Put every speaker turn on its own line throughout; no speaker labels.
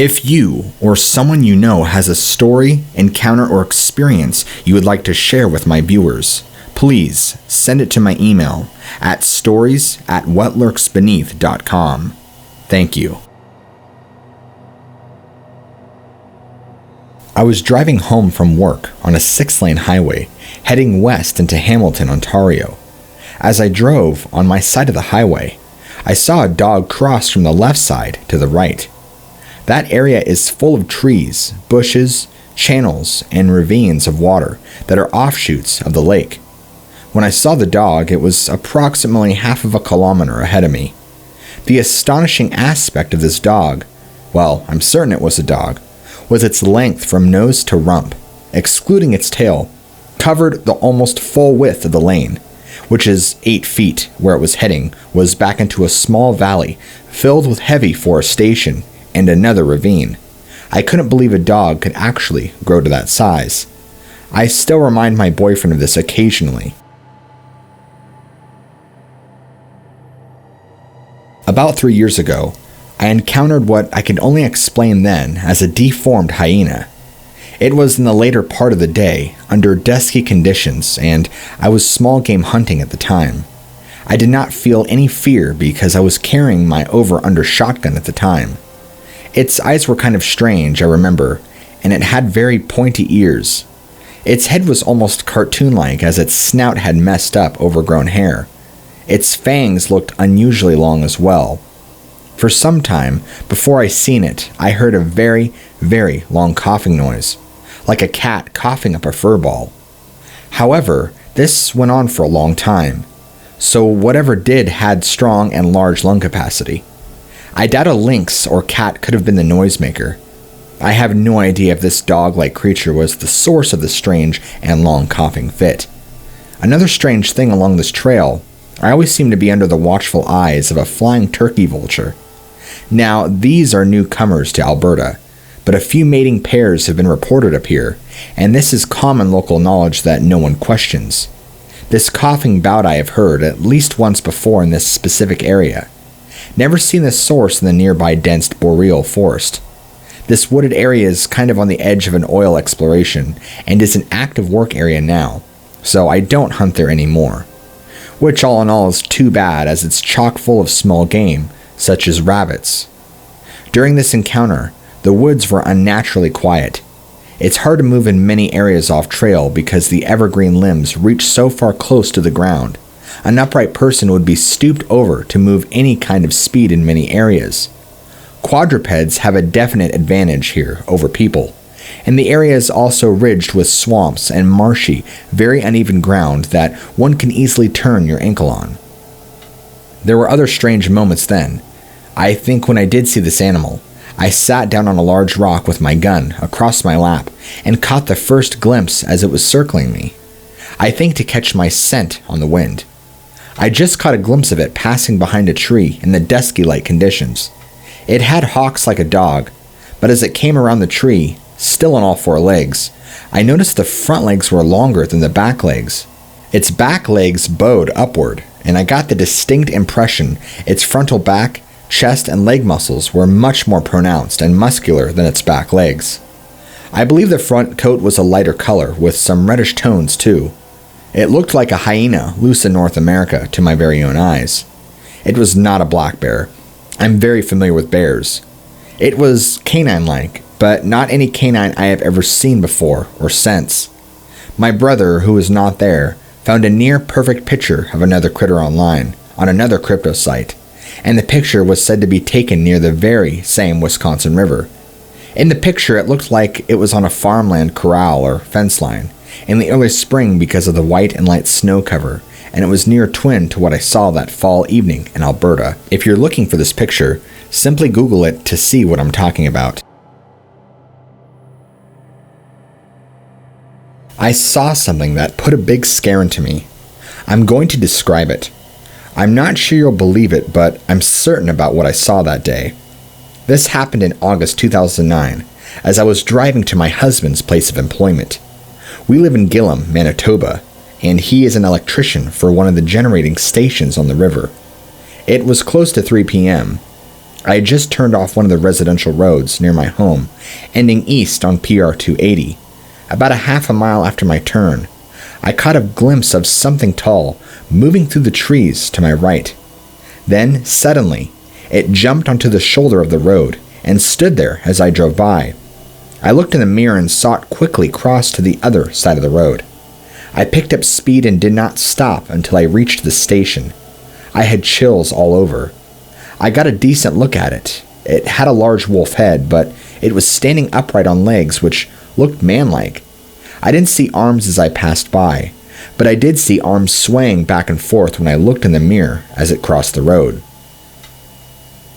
If you or someone you know has a story, encounter, or experience you would like to share with my viewers, please send it to my email at stories@whatlurksbeneath.com. Thank you. I was driving home from work on a 6-lane highway, heading west into Hamilton, Ontario. As I drove on my side of the highway, I saw a dog cross from the left side to the right. That area is full of trees, bushes, channels, and ravines of water that are offshoots of the lake. When I saw the dog, it was approximately half of a kilometer ahead of me. The astonishing aspect of this dog, well, I'm certain it was a dog, was its length from nose to rump, excluding its tail, covered the almost full width of the lane, which is 8 feet where it was heading, was back into a small valley filled with heavy forestation and another ravine. I couldn't believe a dog could actually grow to that size. I still remind my boyfriend of this occasionally. About 3 years ago, I encountered what I could only explain then as a deformed hyena. It was in the later part of the day, under dusky conditions, and I was small game hunting at the time. I did not feel any fear because I was carrying my over-under shotgun at the time. Its eyes were kind of strange, I remember, and it had very pointy ears. Its head was almost cartoon-like as its snout had messed up overgrown hair. Its fangs looked unusually long as well. For some time before I seen it, I heard a very, very long coughing noise, like a cat coughing up a fur ball. However, this went on for a long time, so whatever did had strong and large lung capacity. I doubt a lynx or cat could have been the noisemaker. I have no idea if this dog-like creature was the source of the strange and long coughing fit. Another strange thing along this trail, I always seem to be under the watchful eyes of a flying turkey vulture. Now, these are newcomers to Alberta, but a few mating pairs have been reported up here, and this is common local knowledge that no one questions. This coughing bout I have heard at least once before in this specific area. Never seen this source in the nearby dense boreal forest. This wooded area is kind of on the edge of an oil exploration, and is an active work area now, so I don't hunt there anymore. Which all in all is too bad, as it's chock full of small game, such as rabbits. During this encounter, the woods were unnaturally quiet. It's hard to move in many areas off trail because the evergreen limbs reach so far close to the ground. An upright person would be stooped over to move any kind of speed in many areas. Quadrupeds have a definite advantage here over people, and the area is also ridged with swamps and marshy, very uneven ground that one can easily turn your ankle on. There were other strange moments then. I think when I did see this animal, I sat down on a large rock with my gun across my lap and caught the first glimpse as it was circling me. I think to catch my scent on the wind. I just caught a glimpse of it passing behind a tree in the dusky light conditions. It had hocks like a dog, but as it came around the tree, still on all 4 legs, I noticed the front legs were longer than the back legs. Its back legs bowed upward, and I got the distinct impression its frontal back, chest, and leg muscles were much more pronounced and muscular than its back legs. I believe the front coat was a lighter color with some reddish tones too. It looked like a hyena loose in North America to my very own eyes. It was not a black bear. I'm very familiar with bears. It was canine-like, but not any canine I have ever seen before or since. My brother, who was not there, found a near-perfect picture of another critter online, on another crypto site, and the picture was said to be taken near the very same Wisconsin River. In the picture, it looked like it was on a farmland corral or fence line, in the early spring because of the white and light snow cover, and it was near twin to what I saw that fall evening in Alberta. If you're looking for this picture, simply Google it to see what I'm talking about. I saw something that put a big scare into me. I'm going to describe it. I'm not sure you'll believe it, but I'm certain about what I saw that day. This happened in August 2009, as I was driving to my husband's place of employment. We live in Gillam, Manitoba, and he is an electrician for one of the generating stations on the river. It was close to 3 p.m. I had just turned off one of the residential roads near my home, ending east on PR 280. About a half a mile after my turn, I caught a glimpse of something tall moving through the trees to my right. Then, suddenly, it jumped onto the shoulder of the road and stood there as I drove by. I looked in the mirror and saw it quickly cross to the other side of the road. I picked up speed and did not stop until I reached the station. I had chills all over. I got a decent look at it. It had a large wolf head, but it was standing upright on legs which looked man-like. I didn't see arms as I passed by, but I did see arms swaying back and forth when I looked in the mirror as it crossed the road.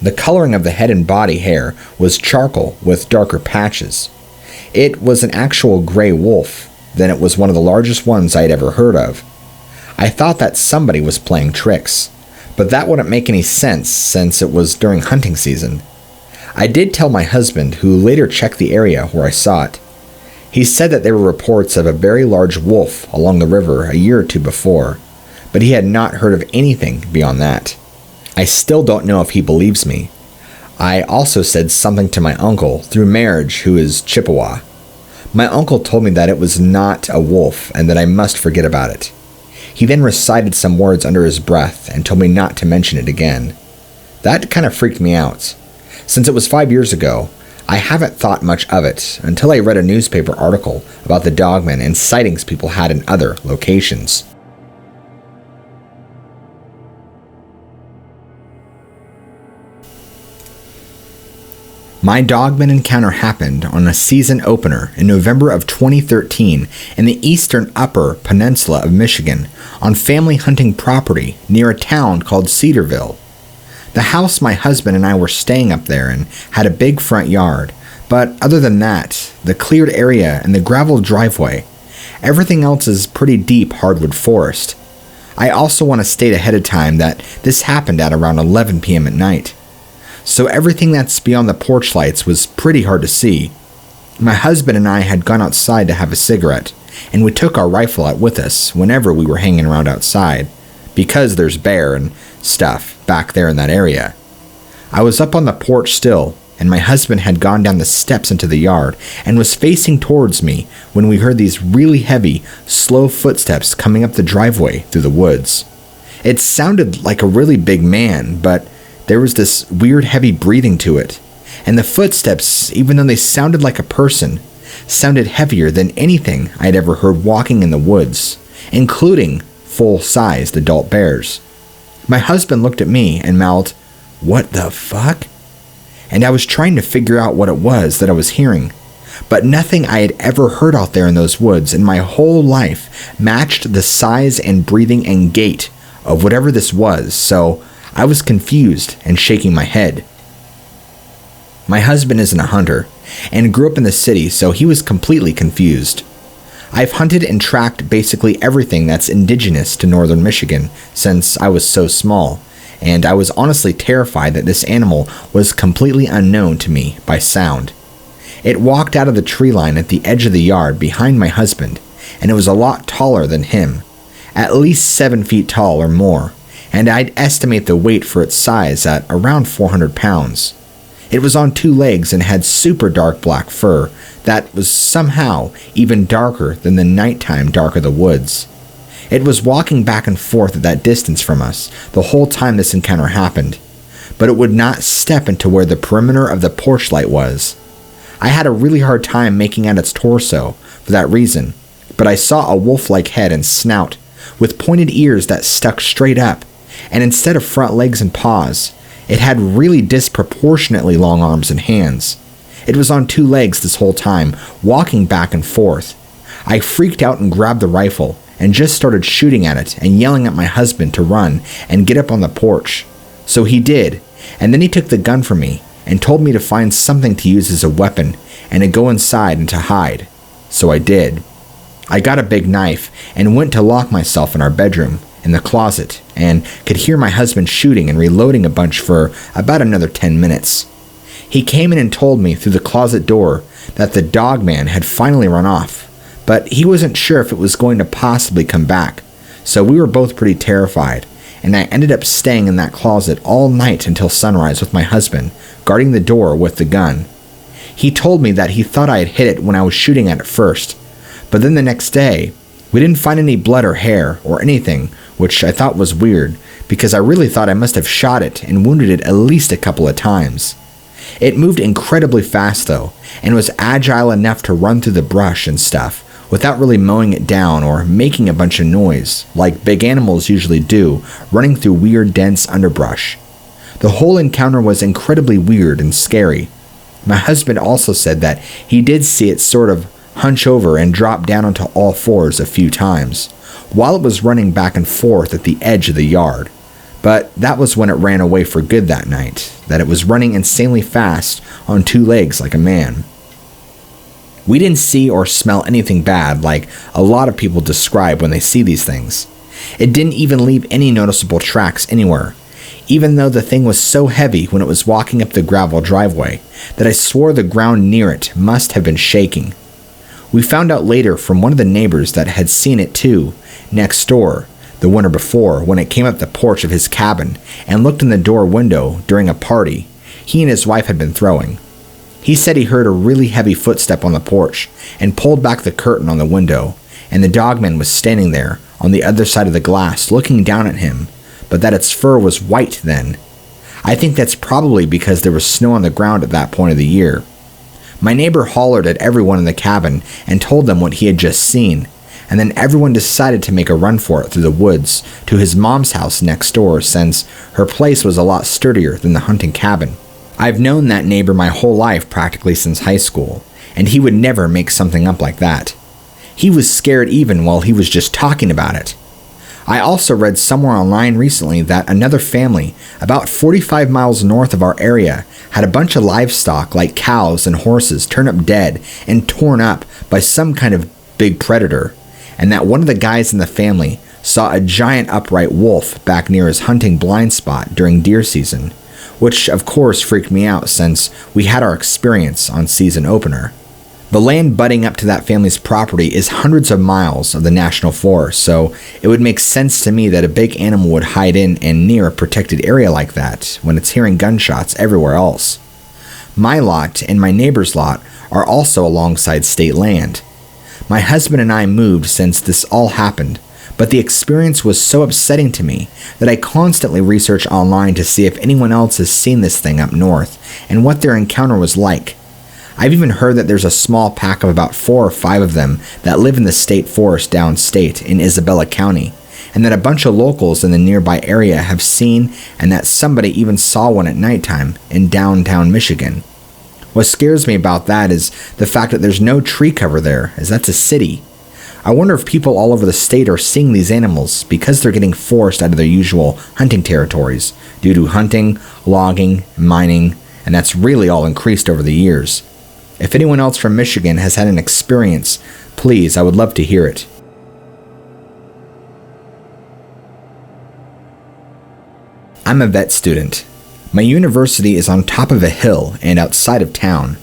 The coloring of the head and body hair was charcoal with darker patches. It was an actual gray wolf, then it was one of the largest ones I had ever heard of. I thought that somebody was playing tricks, but that wouldn't make any sense since it was during hunting season. I did tell my husband, who later checked the area where I saw it. He said that there were reports of a very large wolf along the river a year or two before, but he had not heard of anything beyond that. I still don't know if he believes me. I also said something to my uncle through marriage, who is Chippewa. My uncle told me that it was not a wolf and that I must forget about it. He then recited some words under his breath and told me not to mention it again. That kind of freaked me out. Since it was 5 years ago, I haven't thought much of it until I read a newspaper article about the Dogman and sightings people had in other locations. My Dogman encounter happened on a season opener in November of 2013 in the eastern upper peninsula of Michigan on family hunting property near a town called Cedarville. The house my husband and I were staying up there in had a big front yard, but other than that, the cleared area and the gravel driveway, everything else is pretty deep hardwood forest. I also want to state ahead of time that this happened at around 11 p.m. at night. So everything that's beyond the porch lights was pretty hard to see. My husband and I had gone outside to have a cigarette, and we took our rifle out with us whenever we were hanging around outside, because there's bear and stuff back there in that area. I was up on the porch still, and my husband had gone down the steps into the yard and was facing towards me when we heard these really heavy, slow footsteps coming up the driveway through the woods. It sounded like a really big man, but there was this weird heavy breathing to it, and the footsteps, even though they sounded like a person, sounded heavier than anything I had ever heard walking in the woods, including full-sized adult bears. My husband looked at me and mouthed, "What the fuck?" And I was trying to figure out what it was that I was hearing, but nothing I had ever heard out there in those woods in my whole life matched the size and breathing and gait of whatever this was, so I was confused and shaking my head. My husband isn't a hunter and grew up in the city, so he was completely confused. I've hunted and tracked basically everything that's indigenous to northern Michigan since I was so small, and I was honestly terrified that this animal was completely unknown to me by sound. It walked out of the tree line at the edge of the yard behind my husband, and it was a lot taller than him, at least 7 feet tall or more, and I'd estimate the weight for its size at around 400 pounds. It was on 2 legs and had super dark black fur that was somehow even darker than the nighttime dark of the woods. It was walking back and forth at that distance from us the whole time this encounter happened, but it would not step into where the perimeter of the porch light was. I had a really hard time making out its torso for that reason, but I saw a wolf-like head and snout with pointed ears that stuck straight up, and instead of front legs and paws, it had really disproportionately long arms and hands. It was on 2 legs this whole time, walking back and forth. I freaked out and grabbed the rifle and just started shooting at it and yelling at my husband to run and get up on the porch. So he did, and then he took the gun from me and told me to find something to use as a weapon and to go inside and to hide. So I did. I got a big knife and went to lock myself in our bedroom, in the closet, and could hear my husband shooting and reloading a bunch for about another 10 minutes. He came in and told me through the closet door that the Dogman had finally run off, but he wasn't sure if it was going to possibly come back, so we were both pretty terrified, and I ended up staying in that closet all night until sunrise with my husband, guarding the door with the gun. He told me that he thought I had hit it when I was shooting at it first, but then the next day, we didn't find any blood or hair or anything, which I thought was weird, because I really thought I must have shot it and wounded it at least a couple of times. It moved incredibly fast though, and was agile enough to run through the brush and stuff, without really mowing it down or making a bunch of noise, like big animals usually do, running through weird dense underbrush. The whole encounter was incredibly weird and scary. My husband also said that he did see it sort of hunch over and drop down onto all fours a few times, while it was running back and forth at the edge of the yard. But that was when it ran away for good that night, that it was running insanely fast on two legs like a man. We didn't see or smell anything bad like a lot of people describe when they see these things. It didn't even leave any noticeable tracks anywhere, even though the thing was so heavy when it was walking up the gravel driveway that I swore the ground near it must have been shaking. We found out later from one of the neighbors that had seen it too, next door, the winter before, when it came up the porch of his cabin and looked in the door window during a party he and his wife had been throwing. He said he heard a really heavy footstep on the porch and pulled back the curtain on the window, and the Dogman was standing there on the other side of the glass looking down at him, but that its fur was white then. I think that's probably because there was snow on the ground at that point of the year. My neighbor hollered at everyone in the cabin and told them what he had just seen, and then everyone decided to make a run for it through the woods to his mom's house next door, since her place was a lot sturdier than the hunting cabin. I've known that neighbor my whole life, practically since high school, and he would never make something up like that. He was scared even while he was just talking about it. I also read somewhere online recently that another family, about 45 miles north of our area, had a bunch of livestock like cows and horses turn up dead and torn up by some kind of big predator, and that one of the guys in the family saw a giant upright wolf back near his hunting blind spot during deer season, which of course freaked me out since we had our experience on season opener. The land butting up to that family's property is hundreds of miles of the national forest, so it would make sense to me that a big animal would hide in and near a protected area like that when it's hearing gunshots everywhere else. My lot and my neighbor's lot are also alongside state land. My husband and I moved since this all happened, but the experience was so upsetting to me that I constantly research online to see if anyone else has seen this thing up north and what their encounter was like. I've even heard that there's a small pack of about 4 or 5 of them that live in the state forest downstate in Isabella County, and that a bunch of locals in the nearby area have seen, and that somebody even saw one at nighttime in downtown Michigan. What scares me about that is the fact that there's no tree cover there, as that's a city. I wonder if people all over the state are seeing these animals because they're getting forced out of their usual hunting territories due to hunting, logging, mining, and that's really all increased over the years. If anyone else from Michigan has had an experience, please, I would love to hear it. I'm a vet student. My university is on top of a hill and outside of town.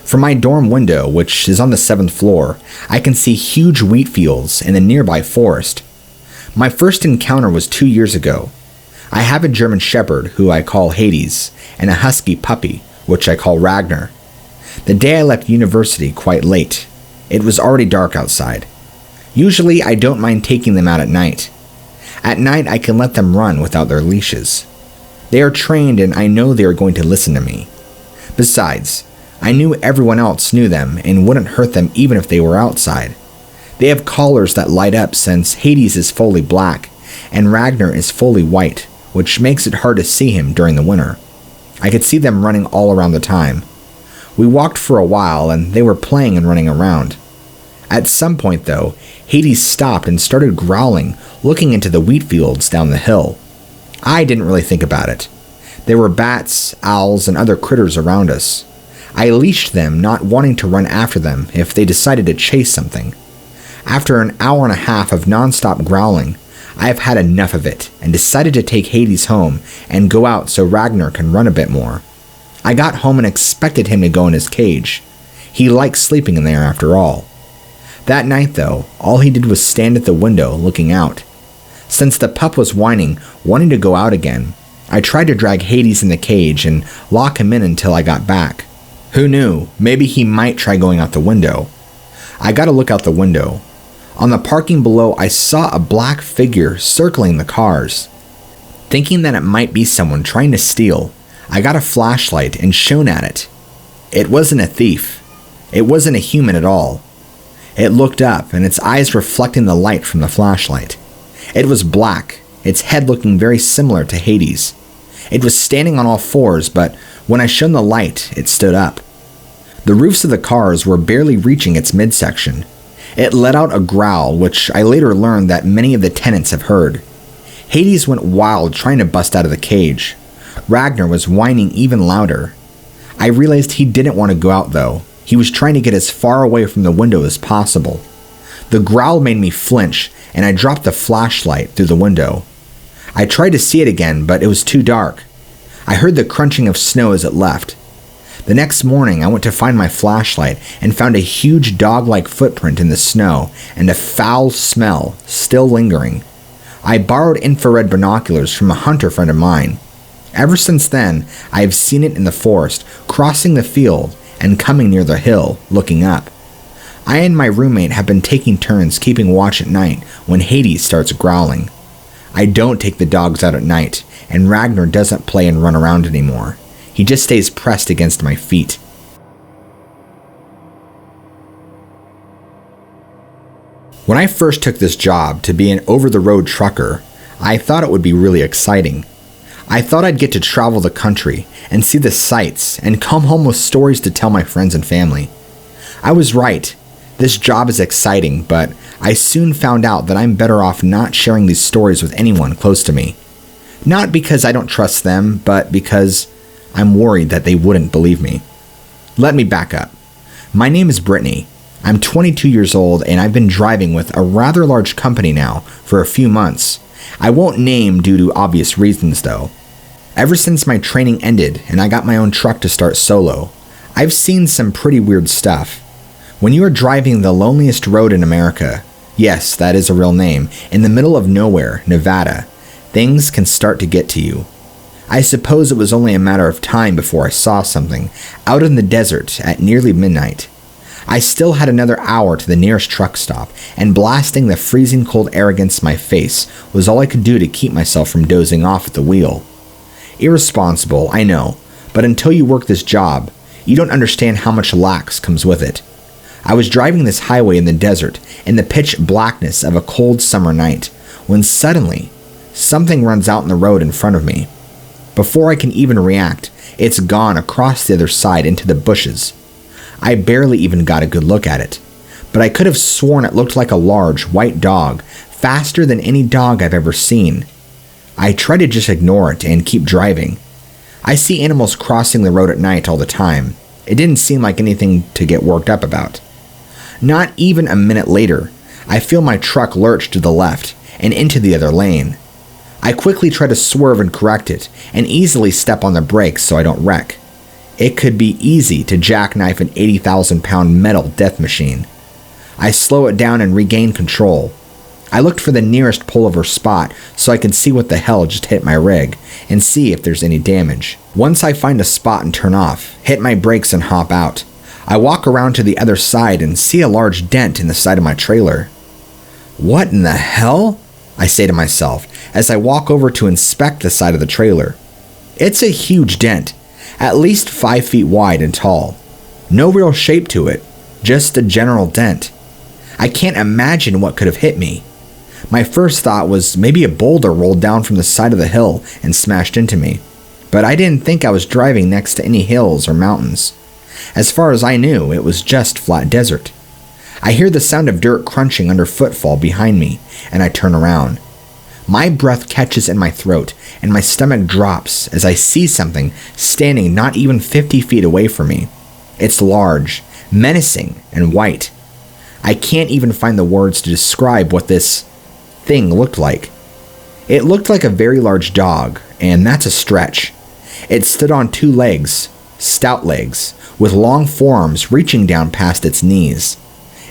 From my dorm window, which is on the 7th floor, I can see huge wheat fields and a nearby forest. My first encounter was 2 years ago. I have a German Shepherd, who I call Hades, and a Husky puppy, which I call Ragnar. The day I left university quite late. It was already dark outside. Usually I don't mind taking them out at night. At night I can let them run without their leashes. They are trained and I know they are going to listen to me. Besides, I knew everyone else knew them and wouldn't hurt them even if they were outside. They have collars that light up since Hades is fully black and Ragnar is fully white, which makes it hard to see him during the winter. I could see them running all around the time. We walked for a while and they were playing and running around. At some point though, Hades stopped and started growling, looking into the wheat fields down the hill. I didn't really think about it. There were bats, owls, and other critters around us. I leashed them, not wanting to run after them if they decided to chase something. After an hour and a half of non-stop growling, I have had enough of it and decided to take Hades home and go out so Ragnar can run a bit more. I got home and expected him to go in his cage. He likes sleeping in there after all. That night though, all he did was stand at the window looking out. Since the pup was whining, wanting to go out again, I tried to drag Hades in the cage and lock him in until I got back. Who knew, maybe he might try going out the window. I got to look out the window. On the parking below, I saw a black figure circling the cars. Thinking that it might be someone trying to steal, I got a flashlight and shone at it. It wasn't a thief. It wasn't a human at all. It looked up, and its eyes reflecting the light from the flashlight. It was black, its head looking very similar to Hades. It was standing on all fours, but when I shone the light, it stood up. The roofs of the cars were barely reaching its midsection. It let out a growl, which I later learned that many of the tenants have heard. Hades went wild trying to bust out of the cage. Ragnar was whining even louder. I realized he didn't want to go out though. He was trying to get as far away from the window as possible. The growl made me flinch, and I dropped the flashlight through the window. I tried to see it again, but it was too dark. I heard the crunching of snow as it left. The next morning, I went to find my flashlight and found a huge dog-like footprint in the snow and a foul smell still lingering. I borrowed infrared binoculars from a hunter friend of mine. Ever since then, I have seen it in the forest, crossing the field and coming near the hill, looking up. I and my roommate have been taking turns keeping watch at night when Hades starts growling. I don't take the dogs out at night, and Ragnar doesn't play and run around anymore. He just stays pressed against my feet. When I first took this job to be an over-the-road trucker, I thought it would be really exciting. I thought I'd get to travel the country and see the sights and come home with stories to tell my friends and family. I was right. This job is exciting, but I soon found out that I'm better off not sharing these stories with anyone close to me. Not because I don't trust them, but because I'm worried that they wouldn't believe me. Let me back up. My name is Brittany. I'm 22 years old and I've been driving with a rather large company now for a few months. I won't name due to obvious reasons though. Ever since my training ended and I got my own truck to start solo, I've seen some pretty weird stuff. When you are driving the loneliest road in America, yes, that is a real name, in the middle of nowhere, Nevada, things can start to get to you. I suppose it was only a matter of time before I saw something out in the desert at nearly midnight. I still had another hour to the nearest truck stop, and blasting the freezing cold air against my face was all I could do to keep myself from dozing off at the wheel. Irresponsible, I know, but until you work this job, you don't understand how much lax comes with it. I was driving this highway in the desert in the pitch blackness of a cold summer night, when suddenly, something runs out in the road in front of me. Before I can even react, it's gone across the other side into the bushes. I barely even got a good look at it, but I could have sworn it looked like a large white dog, faster than any dog I've ever seen. I try to just ignore it and keep driving. I see animals crossing the road at night all the time. It didn't seem like anything to get worked up about. Not even a minute later, I feel my truck lurch to the left and into the other lane. I quickly try to swerve and correct it, and easily step on the brakes so I don't wreck. It could be easy to jackknife an 80,000-pound metal death machine. I slow it down and regain control. I looked for the nearest pullover spot so I could see what the hell just hit my rig, and see if there's any damage. Once I find a spot and turn off, hit my brakes and hop out. I walk around to the other side and see a large dent in the side of my trailer. What in the hell? I say to myself as I walk over to inspect the side of the trailer. It's a huge dent, at least 5 feet wide and tall. No real shape to it, just a general dent. I can't imagine what could have hit me. My first thought was maybe a boulder rolled down from the side of the hill and smashed into me, but I didn't think I was driving next to any hills or mountains. As far as I knew, it was just flat desert. I hear the sound of dirt crunching under footfall behind me, and I turn around. My breath catches in my throat, and my stomach drops as I see something standing not even 50 feet away from me. It's large, menacing, and white. I can't even find the words to describe what this thing looked like. It looked like a very large dog, and that's a stretch. It stood on 2 legs, stout legs, with long forearms reaching down past its knees.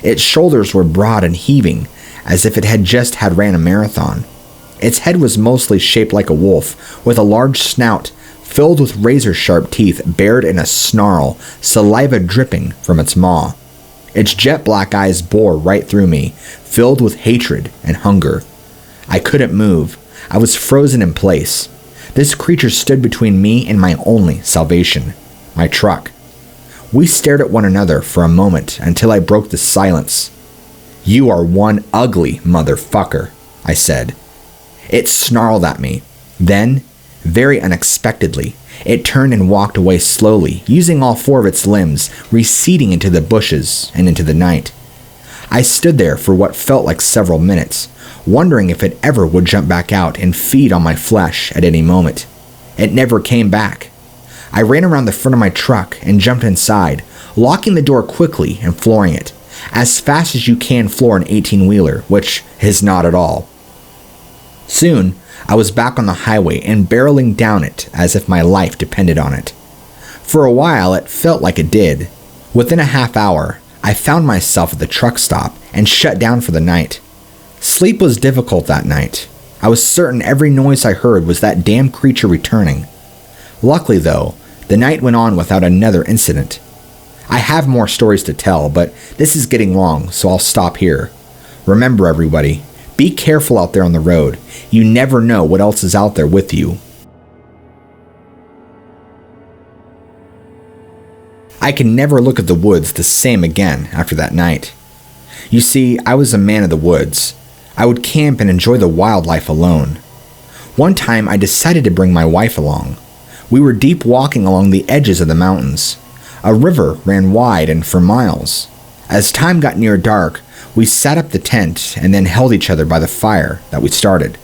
Its shoulders were broad and heaving, as if it had just ran a marathon. Its head was mostly shaped like a wolf, with a large snout filled with razor-sharp teeth bared in a snarl, saliva dripping from its maw. Its jet-black eyes bore right through me, filled with hatred and hunger. I couldn't move. I was frozen in place. This creature stood between me and my only salvation, my truck. We stared at one another for a moment until I broke the silence. "You are one ugly motherfucker," I said. It snarled at me. Then, very unexpectedly, it turned and walked away slowly, using all 4 of its limbs, receding into the bushes and into the night. I stood there for what felt like several minutes, wondering if it ever would jump back out and feed on my flesh at any moment. It never came back. I ran around the front of my truck and jumped inside, locking the door quickly and flooring it, as fast as you can floor an 18-wheeler, which is not at all. Soon, I was back on the highway and barreling down it as if my life depended on it. For a while, it felt like it did. Within a half hour, I found myself at the truck stop and shut down for the night. Sleep was difficult that night. I was certain every noise I heard was that damn creature returning. Luckily, though, the night went on without another incident. I have more stories to tell, but this is getting long, so I'll stop here. Remember, everybody, be careful out there on the road. You never know what else is out there with you. I can never look at the woods the same again after that night. You see, I was a man of the woods. I would camp and enjoy the wildlife alone. One time, I decided to bring my wife along. We were deep walking along the edges of the mountains. A river ran wide and for miles. As time got near dark, we set up the tent and then held each other by the fire that we started.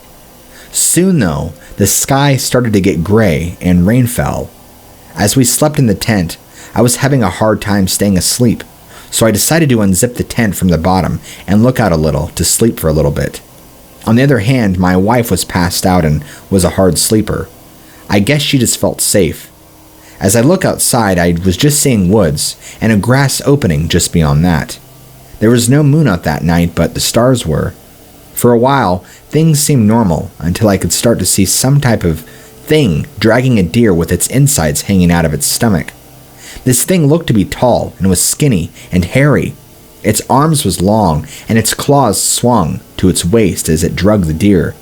Soon, though, the sky started to get gray and rain fell. As we slept in the tent, I was having a hard time staying asleep, so I decided to unzip the tent from the bottom and look out a little to sleep for a little bit. On the other hand, my wife was passed out and was a hard sleeper. I guess she just felt safe. As I look outside, I was just seeing woods and a grass opening just beyond that. There was no moon out that night, but the stars were. For a while, things seemed normal until I could start to see some type of thing dragging a deer with its insides hanging out of its stomach. This thing looked to be tall and was skinny and hairy. Its arms was long and its claws swung to its waist as it dragged the deer.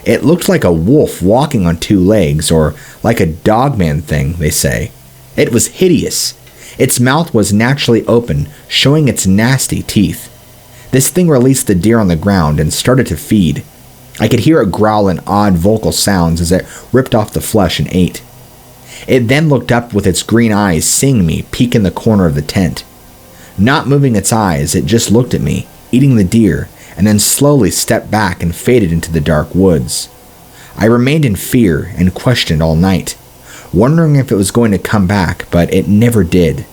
It looked like a wolf walking on 2 legs, or like a Dogman thing, they say. It was hideous. Its mouth was naturally open, showing its nasty teeth. This thing released the deer on the ground and started to feed. I could hear it growl in odd vocal sounds as it ripped off the flesh and ate. It then looked up with its green eyes, seeing me peek in the corner of the tent. Not moving its eyes, it just looked at me, eating the deer, and then slowly stepped back and faded into the dark woods. I remained in fear and questioned all night, wondering if it was going to come back, but it never did.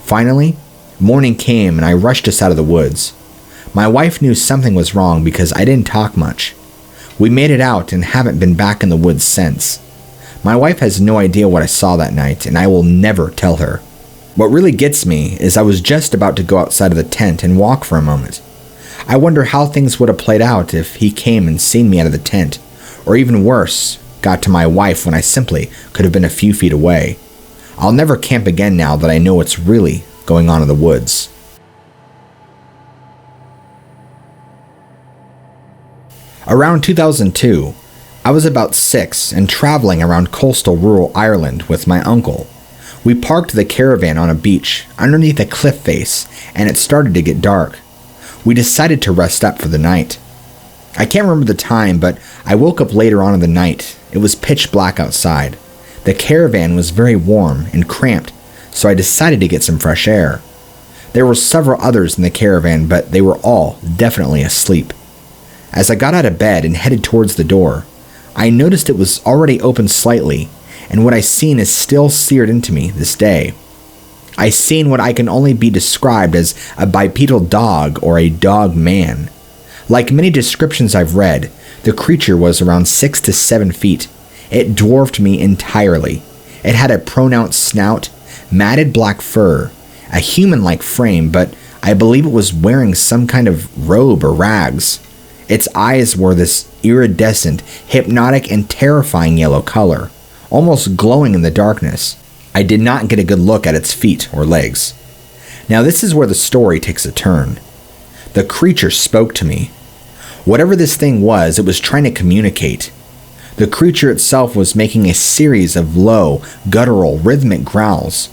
Finally, morning came and I rushed us out of the woods. My wife knew something was wrong because I didn't talk much. We made it out and haven't been back in the woods since. My wife has no idea what I saw that night, and I will never tell her. What really gets me is I was just about to go outside of the tent and walk for a moment. I wonder how things would have played out if he came and seen me out of the tent, or even worse, got to my wife when I simply could have been a few feet away. I'll never camp again now that I know what's really going on in the woods. Around 2002, I was about 6 and traveling around coastal rural Ireland with my uncle. We parked the caravan on a beach underneath a cliff face, and it started to get dark. We decided to rest up for the night. I can't remember the time, but I woke up later on in the night. It was pitch black outside. The caravan was very warm and cramped, so I decided to get some fresh air. There were several others in the caravan, but they were all definitely asleep. As I got out of bed and headed towards the door, I noticed it was already open slightly, and what I seen is still seared into me this day. I seen what I can only be described as a bipedal dog or a dog man. Like many descriptions I've read, the creature was around 6 to 7 feet. It dwarfed me entirely. It had a pronounced snout, matted black fur, a human-like frame, but I believe it was wearing some kind of robe or rags. Its eyes were this iridescent, hypnotic, and terrifying yellow color, almost glowing in the darkness. I did not get a good look at its feet or legs. Now this is where the story takes a turn. The creature spoke to me. Whatever this thing was, it was trying to communicate. The creature itself was making a series of low, guttural, rhythmic growls.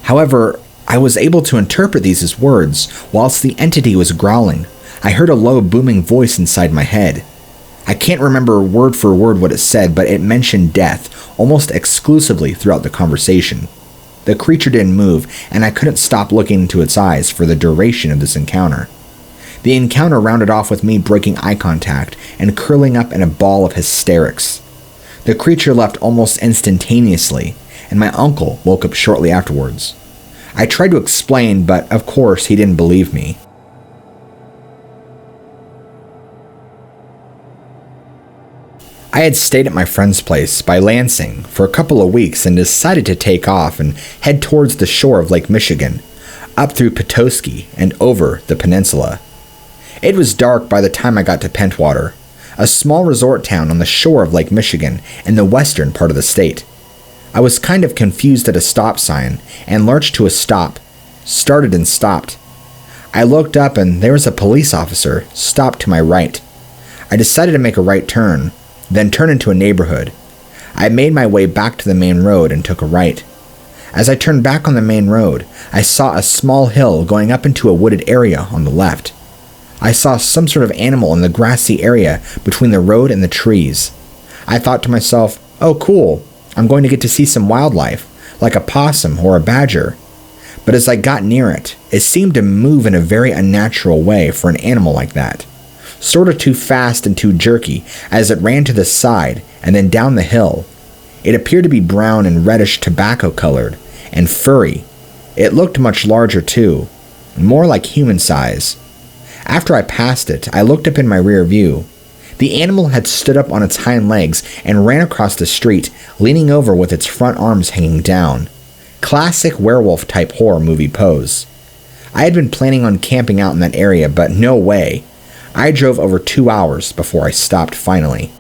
However, I was able to interpret these as words, whilst the entity was growling. I heard a low, booming voice inside my head. I can't remember word for word what it said, but it mentioned death almost exclusively throughout the conversation. The creature didn't move, and I couldn't stop looking into its eyes for the duration of this encounter. The encounter rounded off with me breaking eye contact and curling up in a ball of hysterics. The creature left almost instantaneously, and my uncle woke up shortly afterwards. I tried to explain, but of course he didn't believe me. I had stayed at my friend's place by Lansing for a couple of weeks and decided to take off and head towards the shore of Lake Michigan, up through Petoskey and over the peninsula. It was dark by the time I got to Pentwater, a small resort town on the shore of Lake Michigan in the western part of the state. I was kind of confused at a stop sign and lurched to a stop, started and stopped. I looked up and there was a police officer stopped to my right. I decided to make a right turn, then turn into a neighborhood. I made my way back to the main road and took a right. As I turned back on the main road, I saw a small hill going up into a wooded area on the left. I saw some sort of animal in the grassy area between the road and the trees. I thought to myself, oh cool, I'm going to get to see some wildlife, like a possum or a badger. But as I got near it, it seemed to move in a very unnatural way for an animal like that. Sort of too fast and too jerky as it ran to the side and then down the hill. It appeared to be brown and reddish tobacco colored and furry. It looked much larger too, more like human size. After I passed it, I looked up in my rear view. The animal had stood up on its hind legs and ran across the street, leaning over with its front arms hanging down. Classic werewolf type horror movie pose. I had been planning on camping out in that area, but no way. I drove over 2 hours before I stopped finally.